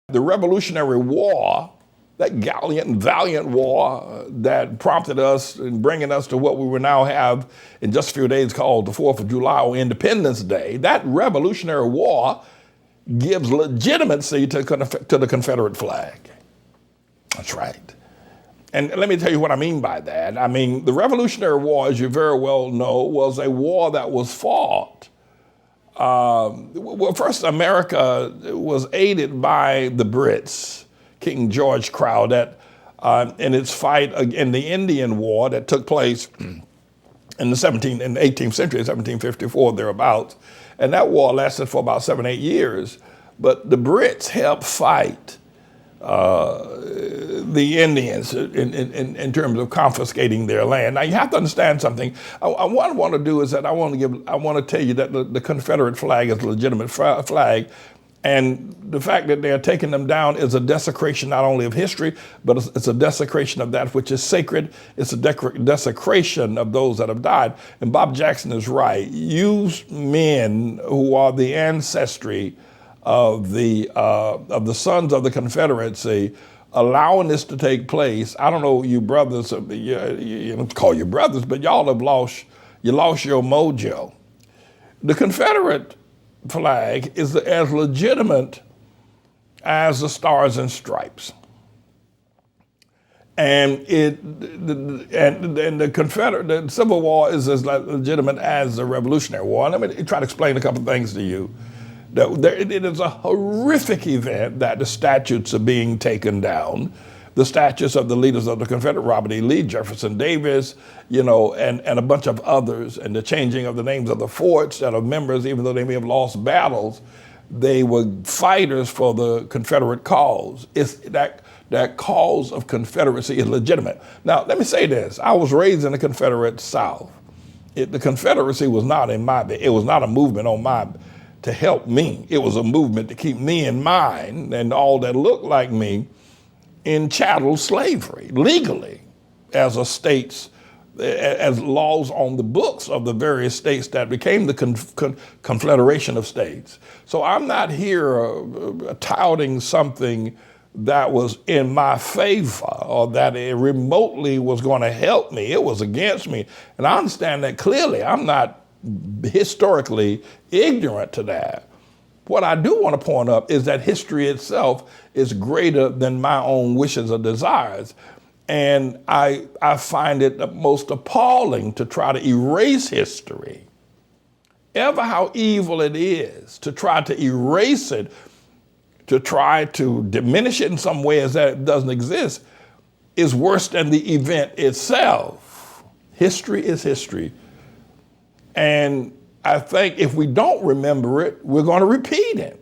The Revolutionary War, that gallant and valiant war that prompted us in bringing us to what we will now have in just a few days called the 4th of July or Independence Day, that Revolutionary War gives legitimacy to the Confederate flag. That's right. And let me tell you what I mean by that. I mean, the Revolutionary War, as you very well know, was a war that was fought. Well, first, America was aided by the Brits, King George Crowded, in its fight in the Indian War that took place in the 18th century, 1754, thereabouts. And that war lasted for about 7-8 years. But the Brits helped fight the Indians in terms of confiscating their land. Now you have to understand something. What I want to do is that I want to tell you that the Confederate flag is a legitimate flag, and the fact that they're taking them down is a desecration not only of history, but it's a desecration of that which is sacred. It's a desecration of those that have died. And Bob Jackson is right. You men who are the ancestry of the sons of the Confederacy, allowing this to take place. I don't know, you brothers, you don't call you brothers, but y'all have lost your mojo. The Confederate flag is as legitimate as the Stars and Stripes. And the Civil War is as legitimate as the Revolutionary War. And let me try to explain a couple of things to you. It is a horrific event that the statutes are being taken down. The statutes of the leaders of the Confederate, Robert E. Lee, Jefferson Davis, and a bunch of others, and the changing of the names of the forts that are members, even though they may have lost battles, they were fighters for the Confederate cause. It's that cause of Confederacy is legitimate. Now, let me say this. I was raised in the Confederate South. The Confederacy was not it was not a movement to help me. It was a movement to keep me and mine and all that looked like me in chattel slavery, legally, as laws on the books of the various states that became the Confederation of States. So I'm not here touting something that was in my favor or that it remotely was going to help me. It was against me. And I understand that clearly. I'm not historically ignorant to that. What I do want to point up is that history itself is greater than my own wishes or desires. And I find it the most appalling to try to erase history. Ever how evil it is to try to erase it, to try to diminish it in some way as that it doesn't exist, is worse than the event itself. History is history. And I think if we don't remember it, we're going to repeat it.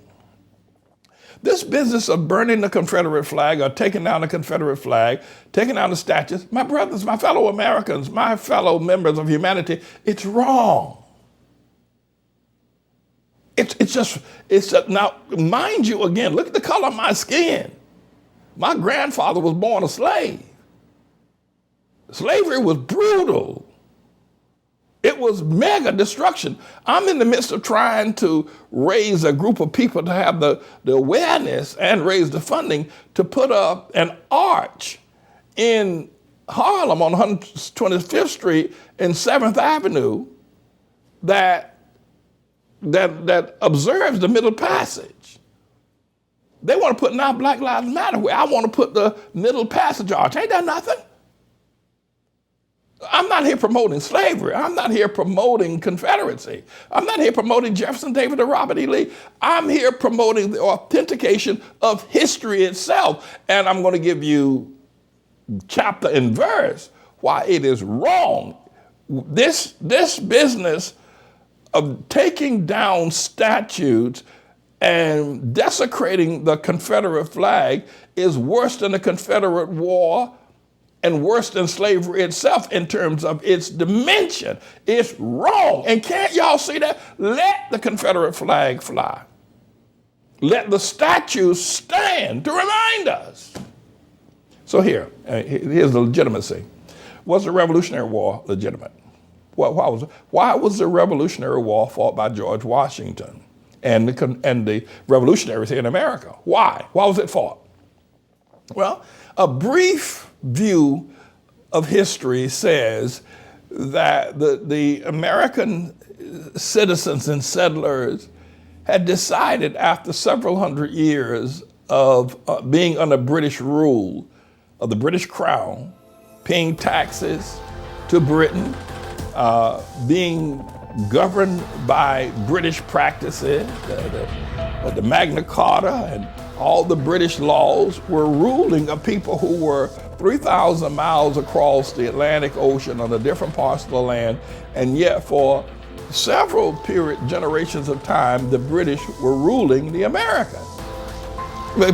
This business of burning the Confederate flag or taking down the Confederate flag, taking down the statues, my brothers, my fellow Americans, my fellow members of humanity, it's wrong. Now, mind you, again, look at the color of my skin. My grandfather was born a slave. Slavery was brutal. It was mega destruction. I'm in the midst of trying to raise a group of people to have the awareness and raise the funding to put up an arch in Harlem on 125th Street and 7th Avenue that observes the Middle Passage. They want to put now Black Lives Matter where I want to put the Middle Passage arch. Ain't that nothing? I'm not here promoting slavery. I'm not here promoting Confederacy. I'm not here promoting Jefferson Davis or Robert E. Lee. I'm here promoting the authentication of history itself. And I'm going to give you chapter and verse why it is wrong. This business of taking down statues and desecrating the Confederate flag is worse than the Confederate War and worse than slavery itself in terms of its dimension. It's wrong. And can't y'all see that? Let the Confederate flag fly. Let the statues stand to remind us. So here's the legitimacy. Was the Revolutionary War legitimate? Why was the Revolutionary War fought by George Washington? and the revolutionaries here in America. Why? Why was it fought? Well, a brief view of history says that the American citizens and settlers had decided after several hundred years of being under British rule, of the British Crown, paying taxes to Britain, being governed by British practices, the Magna Carta and all the British laws were ruling a people who were 3,000 miles across the Atlantic Ocean on the different parts of the land, and yet for several generations of time, the British were ruling the Americans.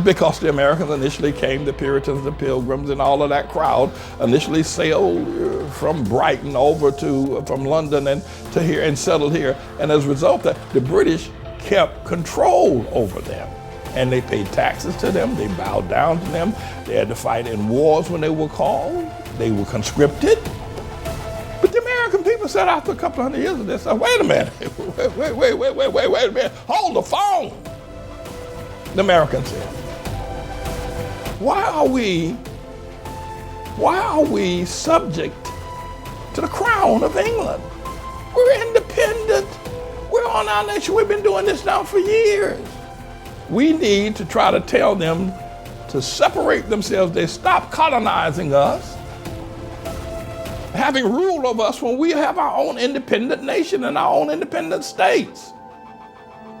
Because the Americans initially came, the Puritans, the Pilgrims, and all of that crowd initially sailed from Brighton over from London and to here and settled here. And as a result, the British kept control over them. And they paid taxes to them, they bowed down to them, they had to fight in wars when they were called, they were conscripted. But the American people said after a couple hundred years of this, wait a minute, wait a minute, hold the phone. The Americans said, why are we subject to the crown of England? We're independent, we're on our nation, we've been doing this now for years. We need to try to tell them to separate themselves. They stop colonizing us, having rule over us when we have our own independent nation and our own independent states.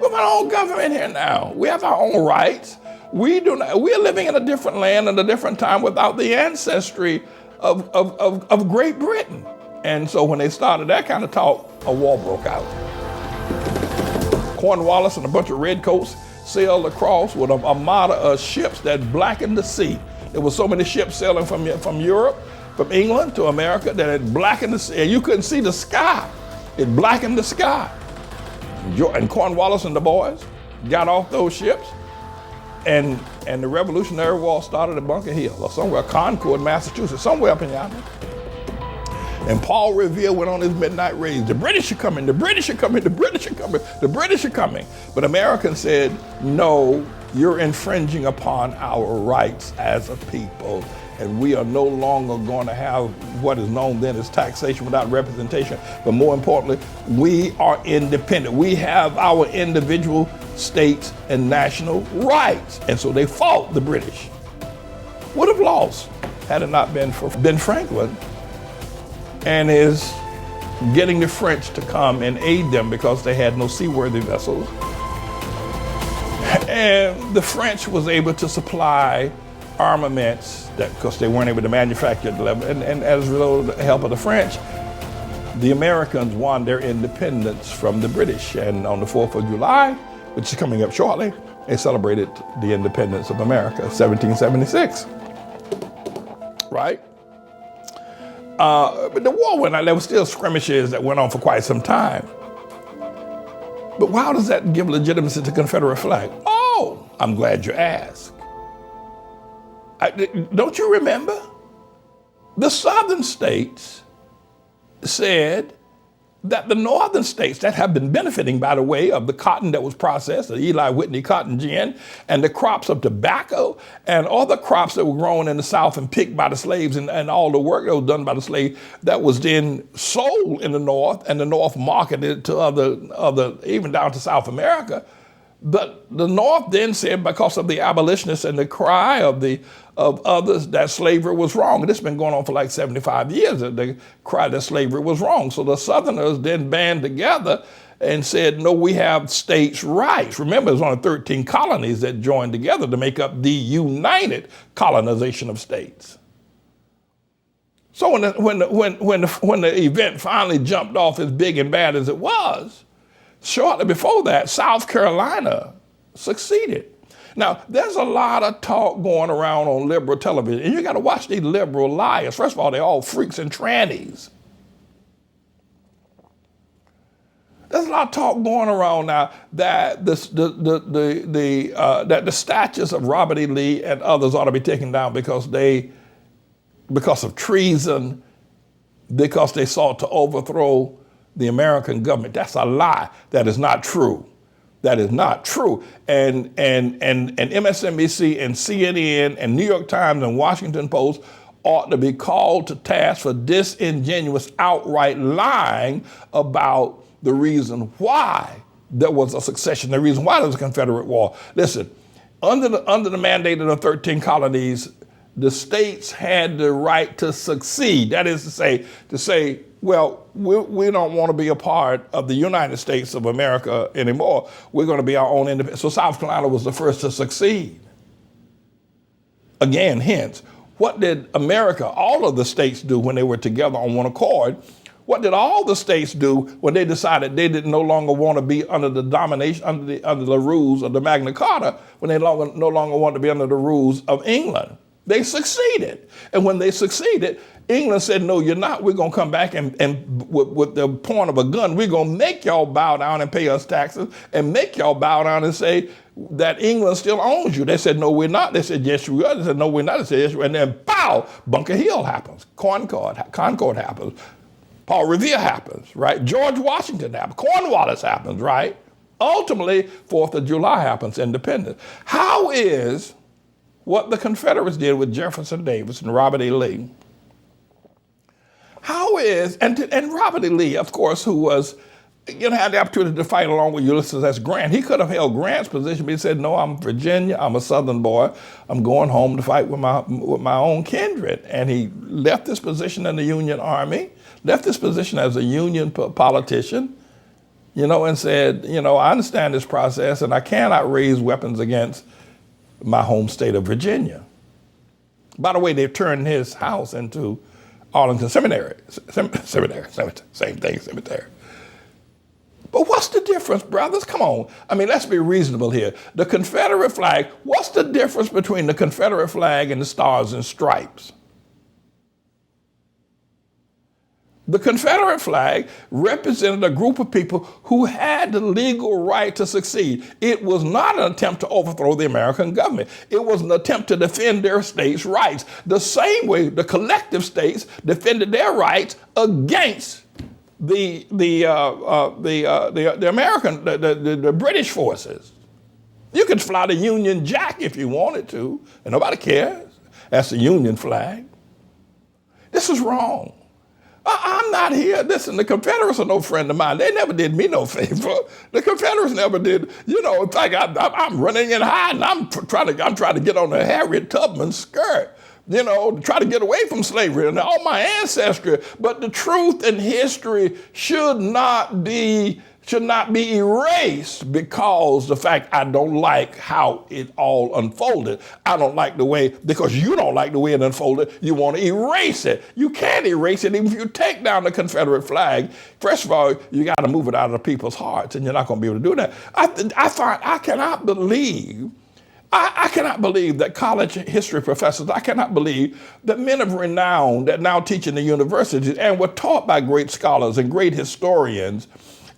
We have our own government here now. We have our own rights. We are living in a different land and a different time without the ancestry of Great Britain. And so when they started that kind of talk, a war broke out. Cornwallis and a bunch of redcoats sailed across with an armada of ships that blackened the sea. There were so many ships sailing from Europe, from England to America, that it blackened the sea. And you couldn't see the sky. It blackened the sky. And Cornwallis and the boys got off those ships, and the Revolutionary War started at Bunker Hill, or somewhere, Concord, Massachusetts, somewhere up in yonder. And Paul Revere went on his midnight rage. The British are coming, the British are coming, the British are coming, the British are coming. But Americans said, no, you're infringing upon our rights as a people. And we are no longer going to have what is known then as taxation without representation. But more importantly, we are independent. We have our individual states and national rights. And so they fought the British. Would have lost had it not been for Ben Franklin and is getting the French to come and aid them because they had no seaworthy vessels. And the French was able to supply armaments because they weren't able to manufacture at the level. And as a result of the help of the French, the Americans won their independence from the British. And on the 4th of July, which is coming up shortly, they celebrated the independence of America, 1776, right? But the war went on. There were still skirmishes that went on for quite some time. But how does that give legitimacy to the Confederate flag? Oh, I'm glad you asked. Don't you remember? The southern states said that the northern states that have been benefiting, by the way, of the cotton that was processed, the Eli Whitney cotton gin, and the crops of tobacco and other crops that were grown in the South and picked by the slaves and all the work that was done by the slaves that was then sold in the North, and the North marketed to other, even down to South America. But the North then said, because of the abolitionists and the cry of others, that slavery was wrong. This has been going on for like 75 years, that they cried that slavery was wrong. So the Southerners then band together and said, no, we have states' rights. Remember, there's only 13 colonies that joined together to make up the united colonization of states. So when the event finally jumped off as big and bad as it was, shortly before that, South Carolina succeeded. Now, there's a lot of talk going around on liberal television, and you got to watch these liberal liars. First of all, they're all freaks and trannies. There's a lot of talk going around now that the statues of Robert E. Lee and others ought to be taken down because of treason, because they sought to overthrow the American government. That's a lie. That is not true. That is not true. And MSNBC and CNN and New York Times and Washington Post ought to be called to task for disingenuous, outright lying about the reason why there was a succession, the reason why there was a Confederate war. Listen, under the mandate of the 13 colonies, the states had the right to succeed. That is to say, well, we don't want to be a part of the United States of America anymore. We're going to be our own independent. So South Carolina was the first to succeed. Again, hence, what did America, all of the states do when they were together on one accord? What did all the states do when they decided they didn't no longer want to be under the domination, under the rules of the Magna Carta, when they no longer wanted to be under the rules of England? They succeeded. And when they succeeded, England said, no, you're not. We're going to come back and with the point of a gun, we're going to make y'all bow down and pay us taxes and make y'all bow down and say that England still owns you. They said, no, we're not. They said, yes, we are. They said, no, we're not. They said, yes, we are. And then, pow, Bunker Hill happens. Concord happens. Paul Revere happens, right? George Washington happens. Cornwallis happens, right? Ultimately, 4th of July happens, independence. How is what the Confederates did with Jefferson Davis and Robert E. Lee? How is, and Robert E. Lee, of course, who was, had the opportunity to fight along with Ulysses S. Grant. He could have held Grant's position, but he said, no, I'm Virginia, I'm a Southern boy, I'm going home to fight with my own kindred. And he left this position in the Union Army, left this position as a Union politician, and said, I understand this process and I cannot raise weapons against my home state of Virginia. By the way, they've turned his house into Arlington Seminary. Cemetery, same thing, cemetery. But what's the difference, brothers? Come on. I mean, let's be reasonable here. The Confederate flag, what's the difference between the Confederate flag and the Stars and Stripes? The Confederate flag represented a group of people who had the legal right to succeed. It was not an attempt to overthrow the American government. It was an attempt to defend their states' rights, the same way the collective states defended their rights against the American, the British forces. You could fly the Union Jack if you wanted to, and nobody cares. That's the Union flag. This is wrong. I'm not here. Listen, the Confederates are no friend of mine. They never did me no favor. The Confederates never did. It's like I'm running and hiding. I'm trying to get on the Harriet Tubman skirt, to try to get away from slavery and all my ancestry. But the truth in history should not be erased because the fact I don't like how it all unfolded. I don't like the way, because you don't like the way it unfolded, you want to erase it. You can't erase it even if you take down the Confederate flag. First of all, you got to move it out of the people's hearts, and you're not going to be able to do that. I cannot believe that college history professors, I cannot believe that men of renown that now teach in the universities and were taught by great scholars and great historians,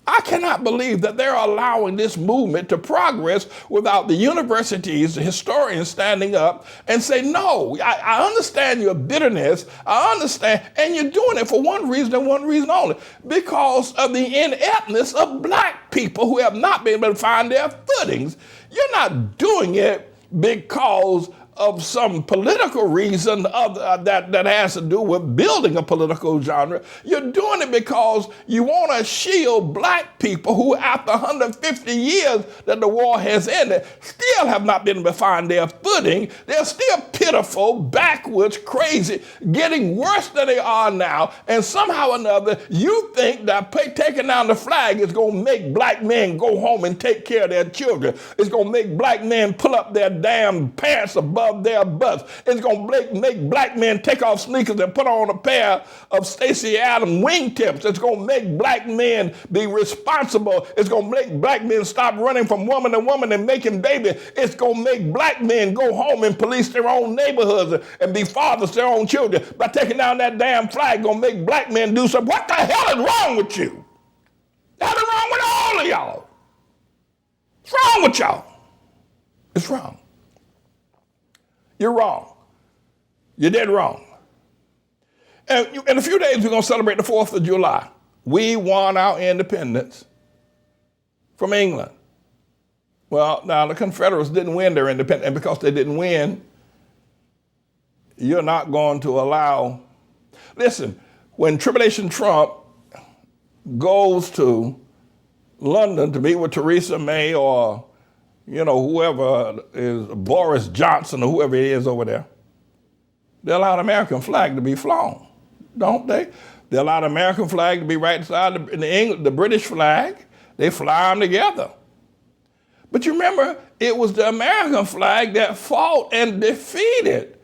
I cannot believe that they're allowing this movement to progress without the universities, the historians standing up and say, no, I understand your bitterness, I understand, and you're doing it for one reason and one reason only, because of the ineptness of black people who have not been able to find their footings. You're not doing it because of some political reason that has to do with building a political genre. You're doing it because you want to shield black people who, after 150 years that the war has ended, still have not been able to find their footing. They're still pitiful, backwards, crazy, getting worse than they are now. And somehow or another, you think that taking down the flag is going to make black men go home and take care of their children. It's going to make black men pull up their damn pants above their butts. It's going to make black men take off sneakers and put on a pair of Stacey Adams wingtips. It's going to make black men be responsible. It's going to make black men stop running from woman to woman and making babies. It's going to make black men go home and police their own neighborhoods and be fathers to their own children. By taking down that damn flag, going to make black men do something. What the hell is wrong with you? What's wrong with all of y'all? What's wrong with y'all? It's wrong. You're wrong. You're dead wrong. And in a few days, we're going to celebrate the 4th of July. We won our independence from England. Well, now the Confederates didn't win their independence, and because they didn't win, you're not going to allow. Listen, when Tribulation Trump goes to London to meet with Theresa May or, whoever is Boris Johnson or whoever it is over there, they allow the American flag to be flown, don't they? They allow the American flag to be right beside the British flag. They fly them together. But you remember, it was the American flag that fought and defeated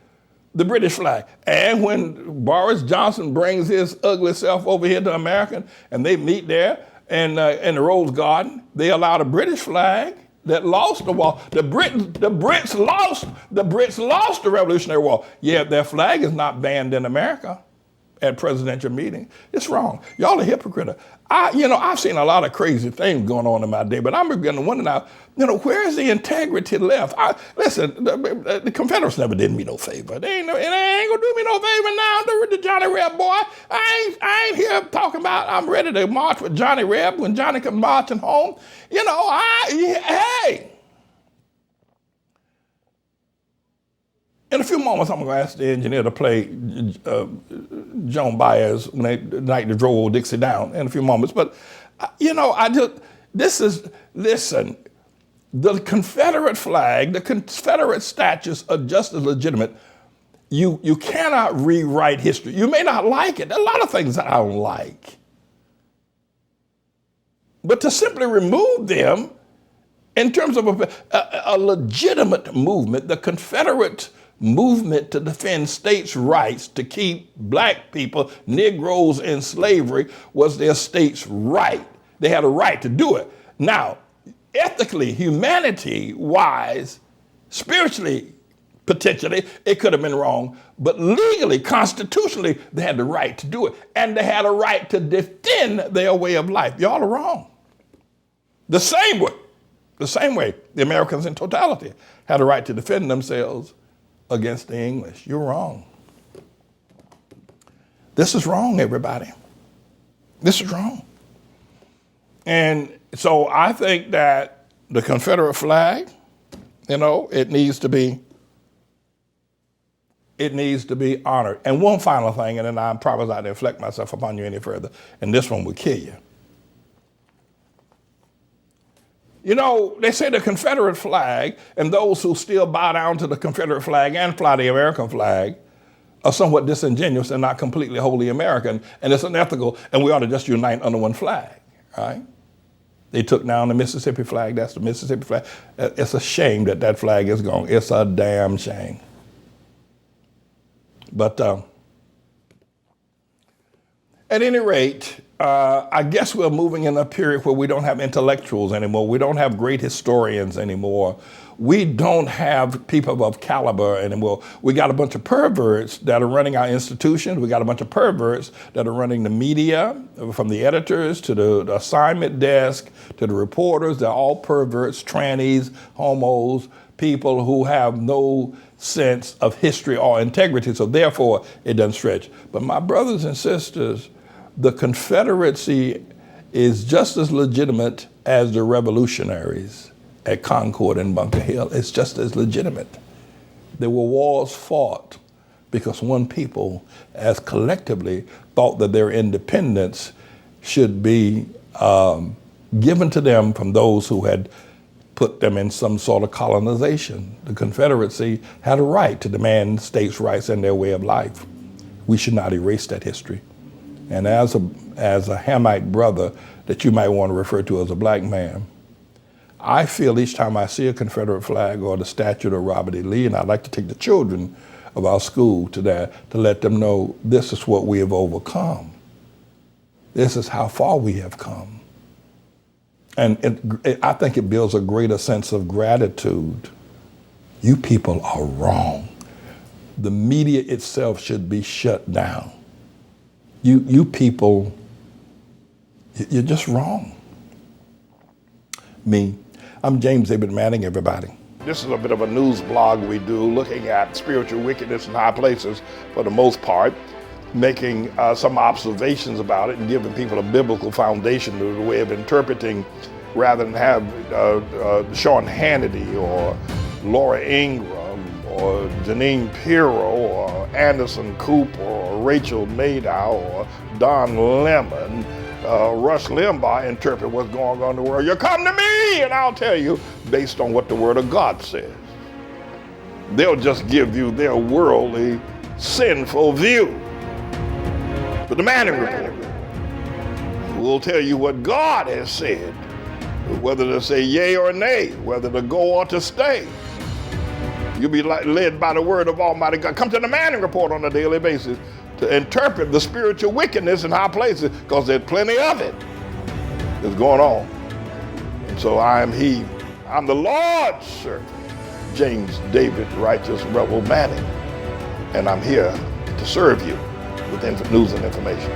the British flag. And when Boris Johnson brings his ugly self over here to America and they meet there in the Rose Garden, they allow the British flag that lost the war. The Brits lost the Revolutionary War. Yeah, their flag is not banned in America at presidential meetings. It's wrong. Y'all are hypocrite. I've seen a lot of crazy things going on in my day, but I'm beginning to wonder now, where's the integrity left? Listen, the Confederates never did me no favor. They ain't gonna do me no favor now. The Johnny Reb boy. I ain't here talking about I'm ready to march with Johnny Reb when Johnny comes marching home. Hey. In a few moments, I'm going to ask the engineer to play Joan Baez when the night they drove Old Dixie down in a few moments. But, listen, the Confederate flag, the Confederate statues are just as legitimate. You cannot rewrite history. You may not like it. There are a lot of things that I don't like. But to simply remove them in terms of a legitimate movement, the Confederate movement to defend states' rights to keep black people, Negroes in slavery was their states' right. They had a right to do it. Now, ethically, humanity-wise, spiritually, potentially, it could have been wrong, but legally, constitutionally, they had the right to do it. And they had a right to defend their way of life. Y'all are wrong. The same way the Americans in totality had a right to defend themselves against the English. You're wrong. This is wrong, everybody. This is wrong. And so I think that the Confederate flag, it needs to be honored. And one final thing, and then I promise not to inflict myself upon you any further, and this one will kill you. They say the Confederate flag and those who still bow down to the Confederate flag and fly the American flag are somewhat disingenuous and not completely wholly American, and it's unethical, and we ought to just unite under one flag, right? They took down the Mississippi flag. That's the Mississippi flag. It's a shame that flag is gone. It's a damn shame. But at any rate, I guess we're moving in a period where we don't have intellectuals anymore. We don't have great historians anymore. We don't have people of caliber anymore. We got a bunch of perverts that are running our institutions. We got a bunch of perverts that are running the media, from the editors to the assignment desk to the reporters. They're all perverts, trannies, homos, people who have no sense of history or integrity. So therefore, it doesn't stretch. But my brothers and sisters, the Confederacy is just as legitimate as the revolutionaries at Concord and Bunker Hill. It's just as legitimate. There were wars fought because one people, as collectively, thought that their independence should be given to them from those who had put them in some sort of colonization. The Confederacy had a right to demand states' rights and their way of life. We should not erase that history. And as a Hamite brother that you might want to refer to as a black man, I feel each time I see a Confederate flag or the statue of Robert E. Lee, and I'd like to take the children of our school to that to let them know this is what we have overcome. This is how far we have come. And I think it builds a greater sense of gratitude. You people are wrong. The media itself should be shut down. You people, you're just wrong. I'm James David Manning, everybody. This is a bit of a news blog we do, looking at spiritual wickedness in high places for the most part, making some observations about it and giving people a biblical foundation to the way of interpreting rather than have Sean Hannity or Laura Ingraham or Janine Pirro or Anderson Cooper or Rachel Maddow or Don Lemon, Rush Limbaugh interpret what's going on in the world. You come to me and I'll tell you based on what the Word of God says. They'll just give you their worldly, sinful view. But the Manning Report will tell you what God has said, whether to say yea or nay, whether to go or to stay. You'll be led by the word of Almighty God. Come to the Manning Report on a daily basis to interpret the spiritual wickedness in high places, because there's plenty of it that's going on. And so I'm the Lord's servant, James David Righteous Rebel Manning, and I'm here to serve you with news and information.